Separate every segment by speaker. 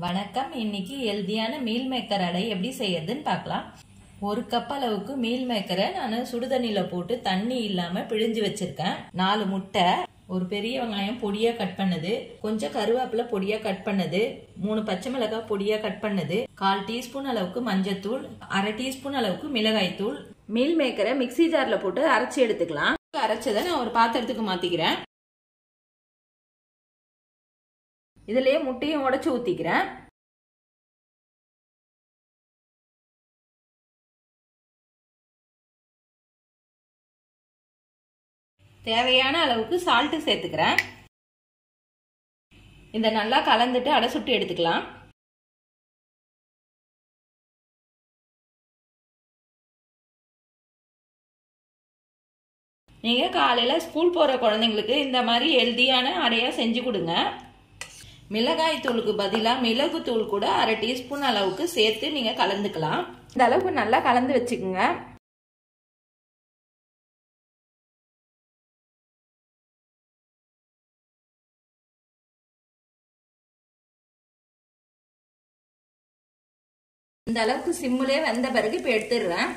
Speaker 1: வணக்கம். இன்னைக்கு ஹெல்தியான மீல் மேக்கர் அடை எப்படி செய்யறதுன்னு பார்க்கலாம். ஒரு கப் அளவுக்கு மீல் மேக்கரை நான் சுடுதண்ணில போட்டு தண்ணி இல்லாம பிழிஞ்சு வச்சிருக்கேன். 4 முட்டை, ஒரு பெரிய வெங்காயம் பொடியா கட் பண்ணது, கொஞ்சம் கருவேப்பிலை பொடியா கட் பண்ணது, 3 பச்சை மிளகாய் பொடியா கட் பண்ணது, 1/4 டீஸ்பூன் அளவுக்கு மஞ்சத்தூள், 1/2 டீஸ்பூன் அளவுக்கு மிளகாய் தூள். மீல் மேக்கரை மிக்ஸி ஜார்ல போட்டு அரைச்சி எடுத்துக்கலாம். அரைச்சதை நான் ஒரு பாத்திரத்துக்கு மாத்திக்கிறேன். இதுலயே முட்டையும் உடைச்சு ஊத்திக்கிறேன். தேவையான அளவுக்கு சால்ட் சேர்த்துக்கிறேன். இத நல்லா கலந்துட்டு அடை சுட்டு எடுத்துக்கலாம். நீங்க காலையில ஸ்கூல் போற குழந்தைங்களுக்கு இந்த மாதிரி ஹெல்தியான அடையா செஞ்சு கொடுங்க. மிளகாய் தூளுக்கு பதிலா மிளகு தூள் கூட 1/2 டீஸ்பூன் அளவுக்கு சேர்த்து நீங்க கலந்துக்கலாம். இந்த அளவுக்கு நல்லா கலந்து வச்சுக்கோங்க. இந்த அளவுக்கு சிம்முலே வெந்த பிறகு இப்ப எடுத்துடுறேன்.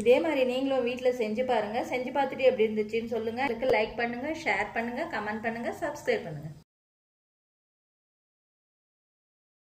Speaker 1: இதே மாதிரி நீங்களும் வீட்ல செஞ்சு பாருங்க. செஞ்சு பார்த்துட்டு எப்படி இருந்துச்சுன்னு சொல்லுங்க. லைக் பண்ணுங்க, ஷேர் பண்ணுங்க, கமெண்ட் பண்ணுங்க, சப்ஸ்கிரைப் பண்ணுங்க.